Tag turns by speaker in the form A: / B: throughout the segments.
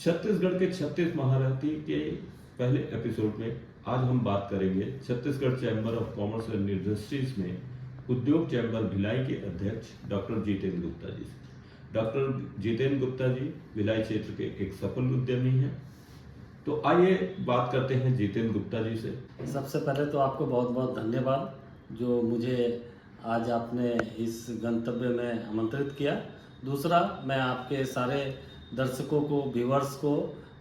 A: छत्तीसगढ़ के 36 महारथी के पहले एपिसोड में आज हम बात करेंगे Chhattisgarh chamber of commerce and industries में उद्योग चैम्बर भिलाई के अध्यक्ष डॉक्टर जितेंद्र गुप्ता जी से। डॉक्टर जितेंद्र गुप्ता जी भिलाई क्षेत्र के एक सफल उद्यमी हैं। तो आइए बात करते हैं जितेंद्र गुप्ता जी से।
B: सबसे पहले तो आपको बहुत बहुत धन्यवाद जो मुझे आज आपने इस गंतव्य में आमंत्रित किया। दूसरा, मैं आपके सारे दर्शकों को, व्यूअर्स को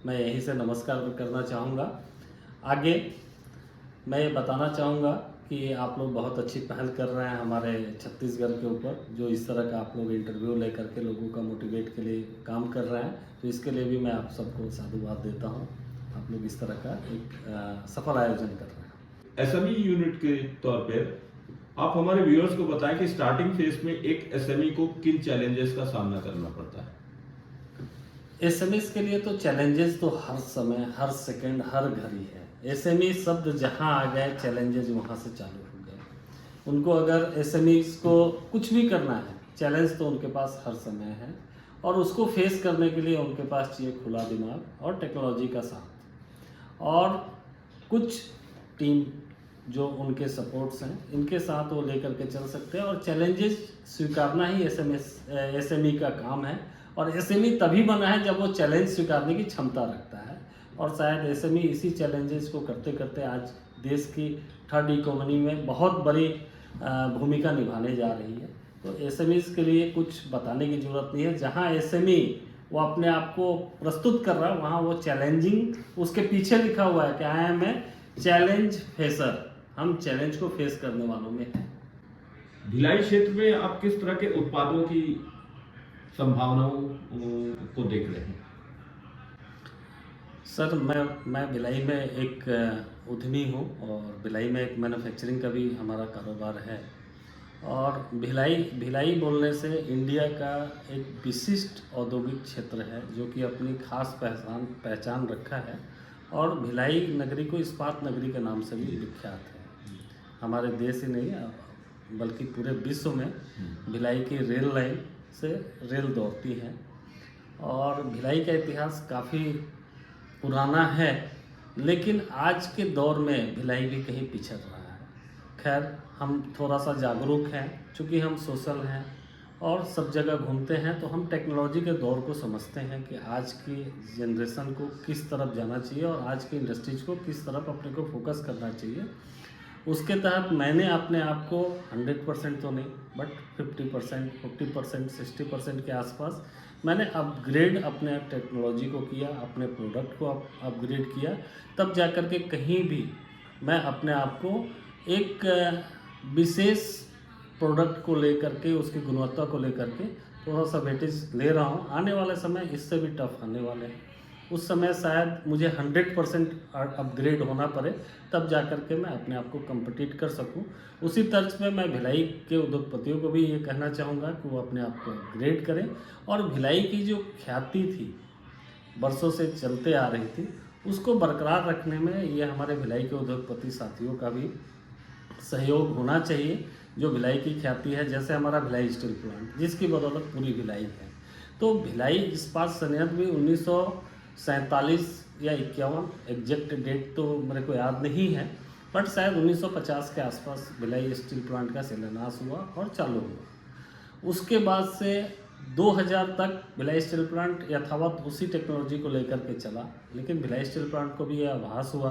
B: मैं यहीं से नमस्कार करना चाहूँगा। आगे मैं ये बताना चाहूँगा कि आप लोग बहुत अच्छी पहल कर रहे हैं हमारे छत्तीसगढ़ के ऊपर, जो इस तरह का आप लोग इंटरव्यू लेकर के लोगों का मोटिवेट के लिए काम कर रहे हैं। तो इसके लिए भी मैं आप सबको साधुवाद देता हूँ। आप लोग इस तरह का एक सफल आयोजन कर रहे हैं।
A: एसएमई यूनिट के तौर पर आप हमारे व्यूअर्स को बताएं कि स्टार्टिंग फेज में एक एसएमई को किन चैलेंजेस का सामना करना पड़ता है।
B: एसएमईस के लिए तो चैलेंजेस तो हर समय, हर सेकंड, हर घड़ी है। एसएमई शब्द जहां आ गए, चैलेंजेस वहां से चालू हो गए। उनको अगर एसएमईस को कुछ भी करना है, चैलेंज तो उनके पास हर समय है और उसको फेस करने के लिए उनके पास चाहिए खुला दिमाग और टेक्नोलॉजी का साथ और कुछ टीम जो उनके सपोर्ट्स हैं, इनके साथ वो लेकर के चल सकते हैं। और चैलेंजेस स्वीकारना ही एसएमई का काम है। और एसएमई तभी बना है जब वो चैलेंज स्वीकारने की क्षमता रखता है। और शायद एसएमई इसी चैलेंजेस को करते करते आज देश की थर्ड इकोनॉमी में बहुत बड़ी भूमिका निभाने जा रही है। तो एसएमईस के लिए कुछ बताने की ज़रूरत नहीं है। जहाँ एसएमई वो अपने आप को प्रस्तुत कर रहा है, वहाँ वो चैलेंजिंग, उसके पीछे लिखा हुआ है कि I am a challenge facer. हम चैलेंज को फेस करने वालों में हैं।
A: भिलाई क्षेत्र में आप किस तरह के उत्पादों की संभावनाओं को देख रहे हैं?
B: सर, मैं भिलाई में एक उद्यमी हूँ और भिलाई में एक मैन्युफैक्चरिंग का भी हमारा कारोबार है। और भिलाई बोलने से इंडिया का एक विशिष्ट औद्योगिक क्षेत्र है जो कि अपनी खास पहचान रखा है। और भिलाई नगरी को इस्पात नगरी के नाम से भी विख्यात है। हमारे देश ही नहीं बल्कि पूरे विश्व में भिलाई की रेल लाइन से रेल दौड़ती है। और भिलाई का इतिहास काफ़ी पुराना है, लेकिन आज के दौर में भिलाई भी कहीं पिछड़ रहा है। खैर, हम थोड़ा सा जागरूक हैं, चूँकि हम सोशल हैं और सब जगह घूमते हैं, तो हम टेक्नोलॉजी के दौर को समझते हैं कि आज की जनरेशन को किस तरफ जाना चाहिए और आज की इंडस्ट्रीज को किस तरफ अपने को फोकस करना चाहिए। उसके तहत मैंने अपने आप को 100% तो नहीं बट 50%, 40%, 60% के आसपास मैंने अपग्रेड अपने टेक्नोलॉजी को किया, अपने प्रोडक्ट को अपग्रेड किया। तब जाकर के कहीं भी मैं अपने आप को एक विशेष प्रोडक्ट को लेकर के, उसकी गुणवत्ता को लेकर के थोड़ा सा वेटेज ले रहा हूँ। आने वाले समय इससे भी टफ आने वाले हैं। उस समय शायद मुझे 100% अपग्रेड होना पड़े, तब जाकर के मैं अपने आप को कम्पिटिट कर सकूं। उसी तर्ज पे मैं भिलाई के उद्योगपतियों को भी ये कहना चाहूँगा कि वो अपने आप को अपग्रेड करें और भिलाई की जो ख्याति थी, बरसों से चलते आ रही थी, उसको बरकरार रखने में ये हमारे भिलाई के उद्योगपति साथियों का भी सहयोग होना चाहिए। जो भिलाई की ख्याति है, जैसे हमारा भिलाई स्टील प्लांट, जिसकी बदौलत पूरी भिलाई है। तो भिलाई इस्पात संयंत्र भी 1947 या 51, एग्जैक्ट डेट तो मेरे को याद नहीं है, बट शायद 1950 के आसपास भिलाई स्टील प्लांट का शिलान्यास हुआ और चालू हुआ। उसके बाद से 2000 तक भिलाई स्टील प्लांट यथावत उसी टेक्नोलॉजी को लेकर के चला। लेकिन भिलाई स्टील प्लांट को भी यह आभास हुआ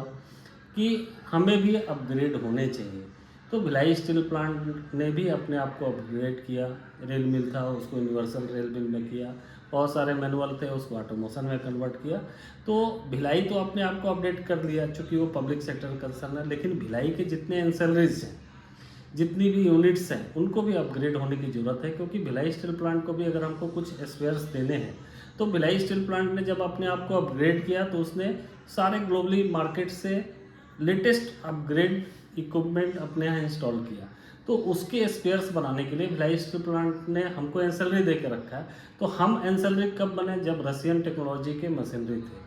B: कि हमें भी अपग्रेड होने चाहिए। तो भिलाई स्टील प्लांट ने भी अपने आप को अपग्रेड किया। रेल मिल था, उसको यूनिवर्सल रेल मिल में किया। बहुत सारे मैनुअल थे, उसको ऑटोमोशन में कन्वर्ट किया। तो भिलाई तो अपने आप को अपडेट कर लिया, चूँकि वो पब्लिक सेक्टर कंसर्न है। लेकिन भिलाई के जितने एंसेलरीज हैं, जितनी भी यूनिट्स हैं, उनको भी अपग्रेड होने की ज़रूरत है। क्योंकि भिलाई स्टील प्लांट को भी अगर हमको कुछ स्पेयर्स देने हैं, तो भिलाई स्टील प्लांट ने जब अपने आप को अपग्रेड किया तो उसने सारे ग्लोबली मार्केट से लेटेस्ट अपग्रेड इक्विपमेंट अपने यहाँ इंस्टॉल किया। तो उसके स्पेयर्स बनाने के लिए भिलाई स्टील प्लांट ने हमको एंसेलरी दे के रखा है। तो हम एंसेलरी कब बने? जब रशियन टेक्नोलॉजी के मशीनरी थे।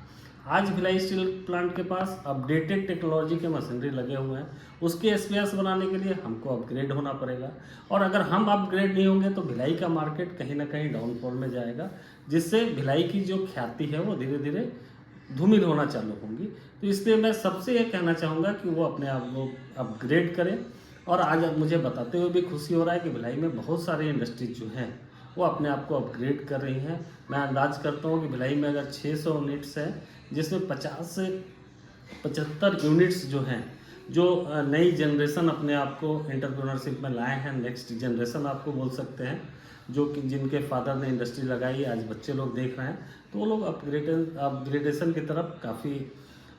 B: आज भिलाई स्टील प्लांट के पास अपडेटेड टेक्नोलॉजी के मशीनरी लगे हुए हैं। उसके स्पेयर्स बनाने के लिए हमको अपग्रेड होना पड़ेगा, और अगर हम अपग्रेड नहीं होंगे तो भिलाई का मार्केट कहीं ना कहीं डाउनफॉल में जाएगा, जिससे भिलाई की जो ख्याति है वो धीरे धीरे धूमिल होना चालू होंगी। तो इसलिए मैं सबसे ये कहना चाहूँगा कि वो अपने आप को अपग्रेड करें। और आज अब मुझे बताते हुए भी खुशी हो रहा है कि भिलाई में बहुत सारी इंडस्ट्रीज जो हैं वो अपने आप को अपग्रेड कर रही हैं। मैं अंदाज करता हूँ कि भिलाई में अगर 600 यूनिट्स हैं, जिसमें 50 से 75 यूनिट्स जो हैं, जो नई जनरेशन अपने आप को एंटरप्रेन्योरशिप में लाए हैं, नेक्स्ट जनरेशन आपको बोल सकते हैं, जो कि जिनके फादर ने इंडस्ट्री लगाई, आज बच्चे लोग देख रहे हैं, तो वो लोग अपग्रेडेशन की तरफ काफ़ी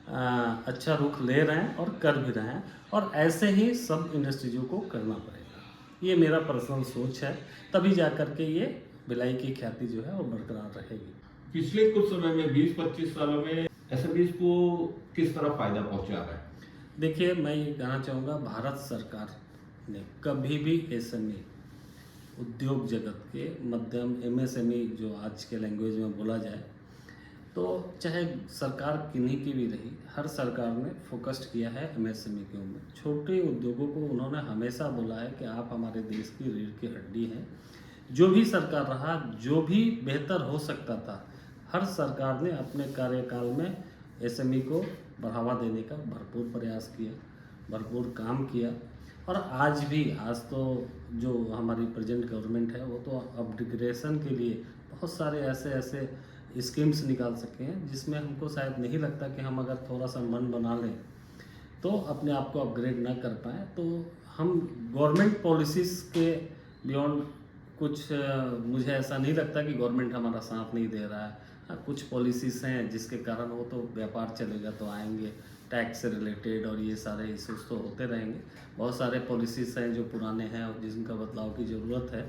B: अच्छा रुख ले रहे हैं और कर भी रहे हैं। और ऐसे ही सब इंडस्ट्रीजों को करना पड़ेगा, ये मेरा पर्सनल सोच है। तभी जा कर के ये भिलाई की ख्याति जो है वो बरकरार रहेगी।
A: पिछले कुछ समय में 20-25 सालों में एसएमईज को किस तरह फायदा पहुंचा है?
B: देखिए, मैं ये कहना चाहूँगा, भारत सरकार ने कभी भी एसएमई उद्योग जगत के मध्यम एमएसएमई जो आज के लैंग्वेज में बोला जाए, तो चाहे सरकार किन्हीं की भी रही, हर सरकार ने फोकस्ड किया है एमएसएमई के ऊपर। छोटे उद्योगों को उन्होंने हमेशा बोला है कि आप हमारे देश की रीढ़ की हड्डी हैं। जो भी सरकार रहा, जो भी बेहतर हो सकता था, हर सरकार ने अपने कार्यकाल में एसएमई को बढ़ावा देने का भरपूर प्रयास किया, भरपूर काम किया। और आज भी, आज तो जो हमारी प्रेजेंट गवर्नमेंट है वो तो अपग्रेडेशन के लिए बहुत सारे ऐसे स्कीम्स निकाल सके हैं, जिसमें हमको शायद नहीं लगता कि हम अगर थोड़ा सा मन बना लें तो अपने आप को अपग्रेड ना कर पाएँ। तो हम गवर्नमेंट पॉलिसीज़ के बियॉन्ड कुछ मुझे ऐसा नहीं लगता कि गवर्नमेंट हमारा साथ नहीं दे रहा है। हाँ, कुछ पॉलिसीज़ हैं जिसके कारण वो तो व्यापार चलेगा तो आएंगे, टैक्स से रिलेटेड और ये सारे इश्यूज तो होते रहेंगे। बहुत सारे पॉलिसीज़ हैं जो पुराने हैं और जिनका बदलाव की ज़रूरत है।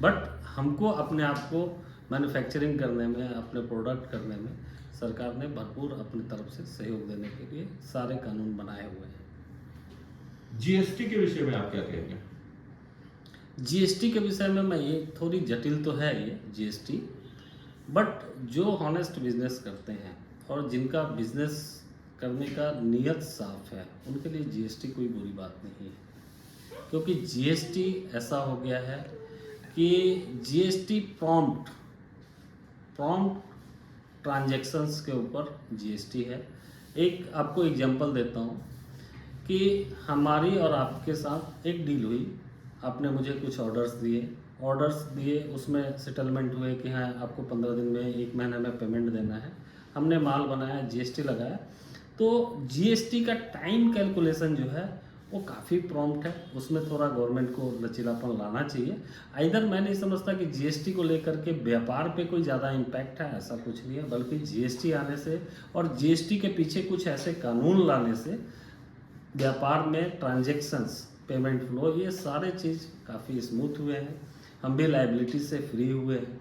B: बट हमको अपने आप को मैन्युफैक्चरिंग करने में, अपने प्रोडक्ट करने में सरकार ने भरपूर अपनी तरफ से सहयोग देने के लिए सारे कानून बनाए हुए हैं।
A: जीएसटी के विषय में आप क्या कहेंगे?
B: जीएसटी के विषय में मैं, ये थोड़ी जटिल तो है ये जीएसटी, बट जो हॉनेस्ट बिजनेस करते हैं और जिनका बिजनेस करने का नियत साफ है, उनके लिए जीएसटी कोई बुरी बात नहीं है। क्योंकि जीएसटी ऐसा हो गया है कि जीएसटी प्रॉम्प्ट ट्रांजैक्शंस के ऊपर जीएसटी है। एक आपको एग्जांपल देता हूँ कि हमारी और आपके साथ एक डील हुई, आपने मुझे कुछ ऑर्डर्स दिए, उसमें सेटलमेंट हुए कि हाँ आपको 15 दिन में, 1 महीने में पेमेंट देना है। हमने माल बनाया, जीएसटी लगाया, तो जीएसटी का टाइम कैलकुलेशन जो है वो काफ़ी प्रॉम्प्ट है। उसमें थोड़ा गवर्नमेंट को लचीलापन लाना चाहिए। इधर मैं नहीं समझता कि जीएसटी को लेकर के व्यापार पे कोई ज़्यादा इम्पैक्ट है, ऐसा कुछ नहीं है। बल्कि जीएसटी आने से और जीएसटी के पीछे कुछ ऐसे कानून लाने से व्यापार में ट्रांजैक्शंस, पेमेंट फ्लो, ये सारे चीज़ काफ़ी स्मूथ हुए हैं। हम भी लाइबिलिटी से फ्री हुए हैं।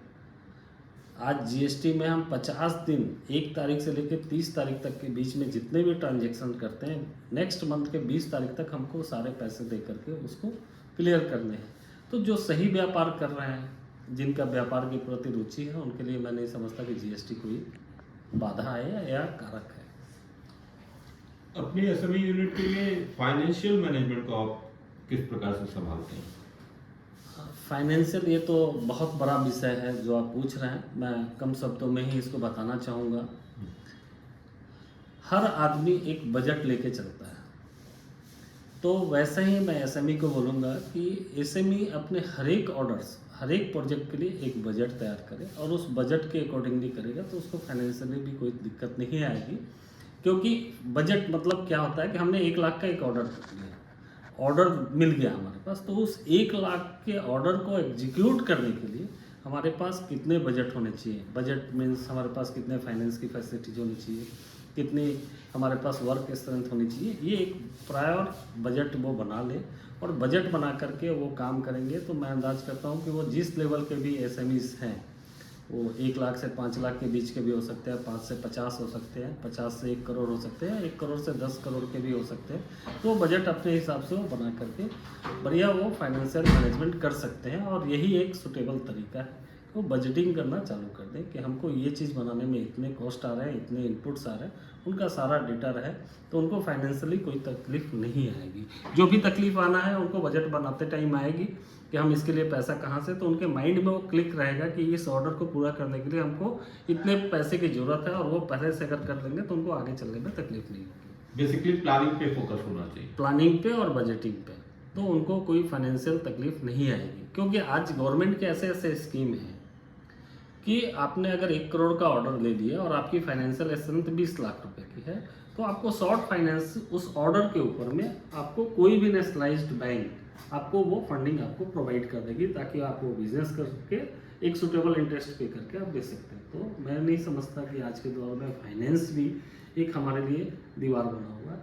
B: आज जीएसटी में हम 50 दिन, 1 तारीख से लेकर 30 तारीख तक के बीच में जितने भी ट्रांजैक्शन करते हैं, नेक्स्ट मंथ के 20 तारीख तक हमको सारे पैसे दे करके उसको क्लियर करने हैं। तो जो सही व्यापार कर रहे हैं, जिनका व्यापार के प्रति रुचि है, उनके लिए मैं नहीं समझता कि जीएसटी कोई बाधा है या कारक है।
A: अपनी एसएमई यूनिट के लिए फाइनेंशियल मैनेजमेंट को आप किस प्रकार से संभालते हैं?
B: फाइनेंशियल, ये तो बहुत बड़ा विषय है जो आप पूछ रहे हैं। मैं कम शब्दों में ही इसको बताना चाहूँगा। हर आदमी एक बजट लेके चलता है, तो वैसे ही मैं एसएमई को बोलूँगा कि एसएमई अपने हर एक ऑर्डर्स, हर एक प्रोजेक्ट के लिए एक बजट तैयार करे और उस बजट के अकॉर्डिंगली करेगा तो उसको फाइनेंशियली भी कोई दिक्कत नहीं आएगी। क्योंकि बजट मतलब क्या होता है कि हमने 1 लाख का एक ऑर्डर कर लिया, ऑर्डर मिल गया हमारे पास, तो उस 1 लाख के ऑर्डर को एग्जीक्यूट करने के लिए हमारे पास कितने बजट होने चाहिए। बजट मीन्स हमारे पास कितने फाइनेंस की फैसिलिटीज होनी चाहिए, कितनी हमारे पास वर्क स्ट्रेंथ होनी चाहिए। ये एक प्रायर बजट वो बना ले और बजट बना करके वो काम करेंगे, तो मैं अंदाज करता हूँ कि वो जिस लेवल के भी एसएमईज हैं, वो 1 लाख से 5 लाख के बीच के भी हो सकते हैं, 5 से 50 हो सकते हैं, 50 से 1 करोड़ हो सकते हैं, 1 करोड़ से 10 करोड़ के भी हो सकते हैं। तो बजट अपने हिसाब से वो बना करके बढ़िया वो फाइनेंशियल मैनेजमेंट कर सकते हैं और यही एक सुटेबल तरीका है। वो बजटिंग करना चालू कर दें कि हमको ये चीज़ बनाने में इतने कॉस्ट आ रहे हैं, इतने इनपुट्स आ रहे हैं, उनका सारा डेटा रहे तो उनको फाइनेंशियली कोई तकलीफ नहीं आएगी। जो भी तकलीफ आना है उनको बजट बनाते टाइम आएगी कि हम इसके लिए पैसा कहाँ से, तो उनके माइंड में वो क्लिक रहेगा कि इस ऑर्डर को पूरा करने के लिए हमको इतने पैसे की ज़रूरत है, और वो पहले से अगर कर देंगे तो उनको आगे चलने में तकलीफ नहीं होगी।
A: बेसिकली प्लानिंग पे फोकस होना चाहिए,
B: प्लानिंग पे और बजटिंग पे, तो उनको कोई फाइनेंशियल तकलीफ नहीं आएगी। क्योंकि आज गवर्नमेंट के ऐसे ऐसे स्कीम हैं कि आपने अगर 1 करोड़ का ऑर्डर ले लिया और आपकी फाइनेंशियल स्ट्रेंथ 20 लाख रुपए की है, तो आपको शॉर्ट फाइनेंस उस ऑर्डर के ऊपर में आपको कोई भी नेशनलाइज्ड बैंक आपको वो फंडिंग आपको प्रोवाइड कर देगी, ताकि आप वो बिजनेस करके एक सुटेबल इंटरेस्ट पे करके आप बेच सकते हैं। तो मैं नहीं समझता कि आज के दौर में फाइनेंस भी एक हमारे लिए दीवार बना हुआ है,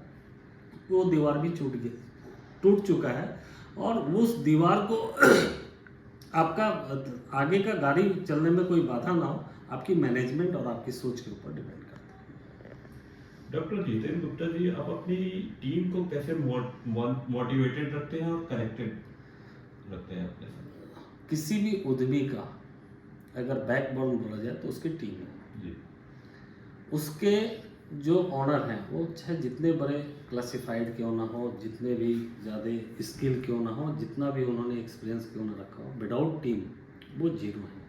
B: वो दीवार भी टूट चुका है, और उस दीवार को आपका आगे का गाड़ी चलने में कोई बाधा ना हो, आपकी मैनेजमेंट और आपकी सोच के ऊपर डिपेंड करता है।
A: डॉक्टर जितेंद्र गुप्ता जी, आप अपनी टीम को कैसे मोटिवेटेड रखते हैं और कनेक्टेड रखते हैं अपने साथ?
B: किसी भी उद्यमी का अगर बैकबोन बोला जाए तो उसकी टीम है
A: जी।
B: उसके जो ऑनर हैं वो चाहे जितने बड़े क्लासिफाइड क्यों ना हो, जितने भी ज़्यादा स्किल क्यों ना हो, जितना भी उन्होंने एक्सपीरियंस क्यों ना रखा हो, विदाउट टीम वो जीरो हैं।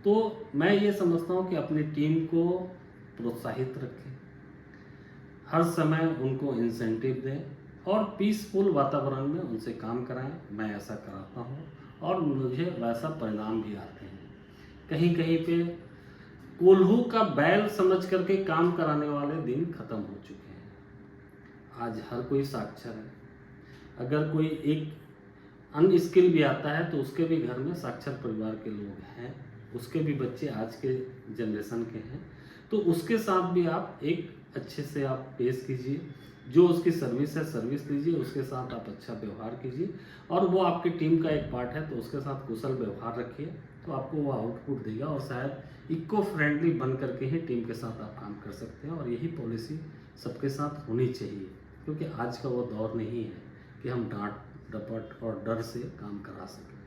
B: तो मैं ये समझता हूँ कि अपनी टीम को प्रोत्साहित रखें, हर समय उनको इंसेंटिव दें और पीसफुल वातावरण में उनसे काम कराएं। मैं ऐसा कराता हूँ और मुझे वैसा परिणाम भी आते हैं। कहीं कहीं पे कोल्हू का बैल समझ करके काम कराने वाले दिन खत्म हो चुके हैं। आज हर कोई साक्षर है। अगर कोई एक अनस्किल भी आता है तो उसके भी घर में साक्षर परिवार के लोग हैं, उसके भी बच्चे आज के जनरेशन के हैं, तो उसके साथ भी आप एक अच्छे से आप पेश कीजिए, जो उसकी सर्विस है सर्विस दीजिए, उसके साथ आप अच्छा व्यवहार कीजिए, और वो आपकी टीम का एक पार्ट है तो उसके साथ कुशल व्यवहार रखिए, तो आपको वो आउटपुट देगा और शायद इको फ्रेंडली बन करके ही टीम के साथ आप काम कर सकते हैं। और यही पॉलिसी सबके साथ होनी चाहिए, क्योंकि आज का वो दौर नहीं है कि हम डांट डपट और डर से काम करा सकें।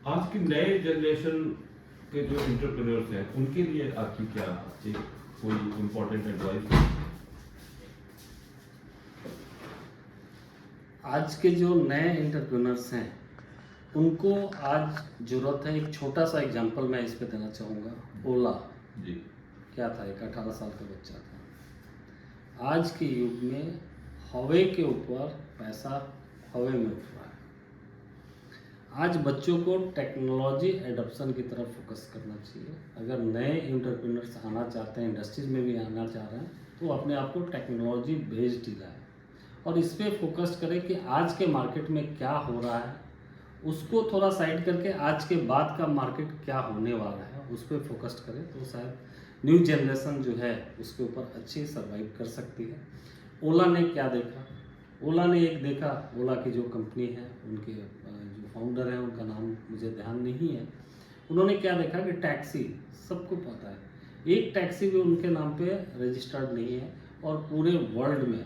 A: आज की नए जनरेशन के जो एंटरप्रेन्योर्स हैं उनके लिए आपकी क्या कोई इम्पोर्टेंट एडवाइस?
B: आज के जो नए एंटरप्रेन्योर्स हैं उनको आज ज़रूरत है, एक छोटा सा एग्जांपल मैं इस पे देना चाहूँगा। ओला
A: जी,
B: क्या था, एक 18 साल का बच्चा था। आज के युग में हवा के ऊपर पैसा हवा में उठ रहा है। आज बच्चों को टेक्नोलॉजी एडॉप्शन की तरफ फोकस करना चाहिए। अगर नए एंटरप्रेन्योर्स आना चाहते हैं, इंडस्ट्रीज में भी आना चाह रहे हैं, तो अपने आप को टेक्नोलॉजी बेस्ड लाएं और इस पर फोकस करें कि आज के मार्केट में क्या हो रहा है, उसको थोड़ा साइड करके आज के बाद का मार्केट क्या होने वाला है उस पर फोकस करें, तो शायद न्यू जनरेशन जो है उसके ऊपर अच्छी सर्वाइव कर सकती है। ओला ने क्या देखा, ओला ने एक देखा, ओला की जो कंपनी है उनके जो फाउंडर हैं उनका नाम मुझे ध्यान नहीं है, उन्होंने क्या देखा कि टैक्सी सबको पता है, एक टैक्सी भी उनके नाम पे रजिस्टर्ड नहीं है और पूरे वर्ल्ड में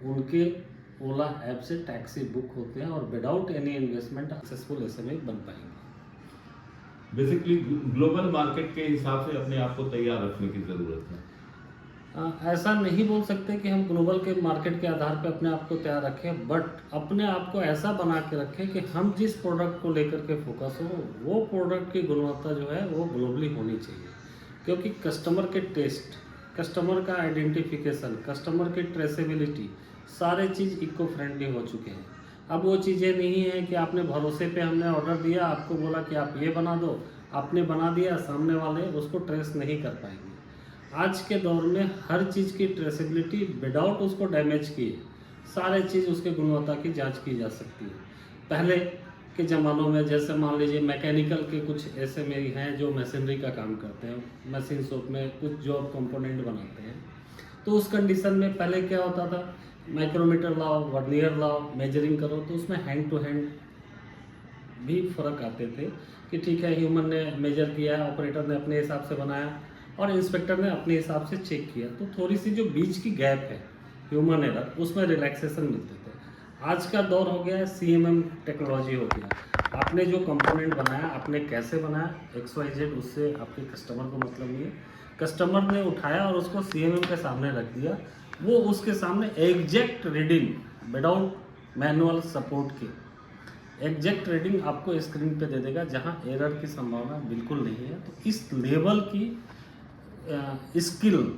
B: उनके ओला ऐप से टैक्सी बुक होते हैं और without any investment successful SME बन पाएंगे।
A: बेसिकली ग्लोबल मार्केट के हिसाब से अपने आप को तैयार रखने की ज़रूरत है।
B: ऐसा नहीं बोल सकते कि हम ग्लोबल के मार्केट के आधार पर अपने आप को तैयार रखें, बट अपने आप को ऐसा बना के रखें कि हम जिस प्रोडक्ट को लेकर के फोकस हो वो प्रोडक्ट की गुणवत्ता जो है वो ग्लोबली होनी चाहिए। क्योंकि कस्टमर के टेस्ट, कस्टमर का आइडेंटिफिकेशन, कस्टमर की ट्रेसेबिलिटी, सारे चीज़ इको फ्रेंडली हो चुके हैं। अब वो चीज़ें नहीं है कि आपने भरोसे पे हमने ऑर्डर दिया, आपको बोला कि आप ये बना दो, आपने बना दिया, सामने वाले उसको ट्रेस नहीं कर पाएंगे। आज के दौर में हर चीज़ की ट्रेसेबिलिटी विदाउट उसको डैमेज किए सारे चीज़ उसके गुणवत्ता की जांच की जा सकती है। पहले के ज़मानों में जैसे मान लीजिए मैकेनिकल के कुछ ऐसे में हैं जो मशीनरी का काम करते हैं, मशीन शॉप में कुछ जॉब कंपोनेंट बनाते हैं, तो उस कंडीशन में पहले क्या होता था, माइक्रोमीटर लाओ, वर्नियर लाओ, मेजरिंग करो, तो उसमें हैंड टू हैंड भी फ़र्क आते थे कि ठीक है ह्यूमन ने मेजर किया, ऑपरेटर ने अपने हिसाब से बनाया और इंस्पेक्टर ने अपने हिसाब से चेक किया, तो थोड़ी सी जो बीच की गैप है ह्यूमन एरर, उसमें रिलैक्सेशन मिलते थे। आज का दौर हो गया है, CMM टेक्नोलॉजी हो गया। आपने जो कंपोनेंट बनाया, आपने कैसे बनाया, XYZ, उससे आपके कस्टमर को मतलब नहीं है। कस्टमर ने उठाया और उसको CMM के सामने रख दिया, वो उसके सामने exact reading without manual support के एग्जैक्ट रीडिंग आपको स्क्रीन पे दे देगा, जहां एरर की संभावना बिल्कुल नहीं है। तो इस लेवल की स्किल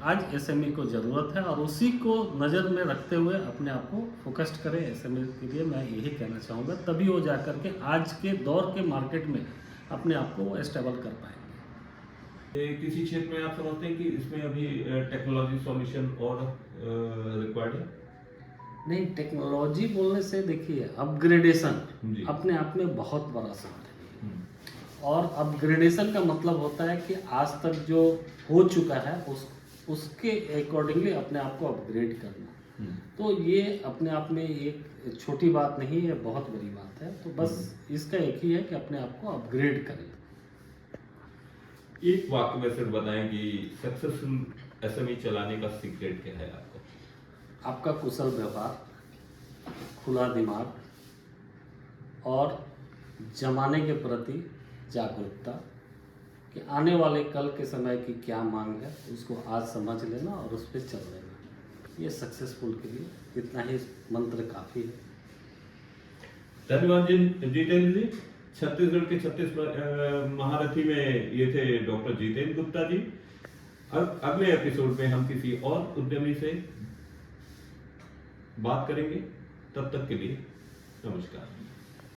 B: आज SME को ज़रूरत है, और उसी को नज़र में रखते हुए अपने आप को फोकस्ड करें। SME के लिए मैं यही कहना चाहूँगा, तभी वो जा कर के आज के दौर के मार्केट में अपने आप को वो स्टेबल कर पाएंगे।
A: किसी क्षेत्र में आप समझते हैं कि इसमें अभी टेक्नोलॉजी सॉल्यूशन और रिक्वायर्ड है?
B: नहीं, टेक्नोलॉजी बोलने से देखिए, अपग्रेडेशन
A: जी।
B: अपने आप में बहुत बड़ा शब्द है।
A: हम्म,
B: और अपग्रेडेशन का मतलब होता है कि आज तक जो हो चुका है उसके अकॉर्डिंगली अपने आप को अपग्रेड करना।
A: हम्म।
B: तो ये अपने आप में एक छोटी बात नहीं है, बहुत बड़ी बात है। तो बस इसका एक ही है कि अपने आप को अपग्रेड करें।
A: एक वाक्य में सिर्फ बताएं कि सक्सेसफुल SME चलाने का सीक्रेट क्या है आपका?
B: आपका कुशल व्यवहार, खुला दिमाग और जमाने के प्रति जागरूकता, कि आने वाले कल के समय की क्या मांग है उसको आज समझ लेना और उस पर चल लेना। ये सक्सेसफुल के लिए इतना ही मंत्र काफ़ी है।
A: धन्यवाद जितेंद्र जी। छत्तीसगढ़ के 36 महारथी में ये थे डॉक्टर जितेंद्र गुप्ता जी। अब अगले एपिसोड में हम किसी और उद्यमी से बात करेंगे। तब तक के लिए नमस्कार।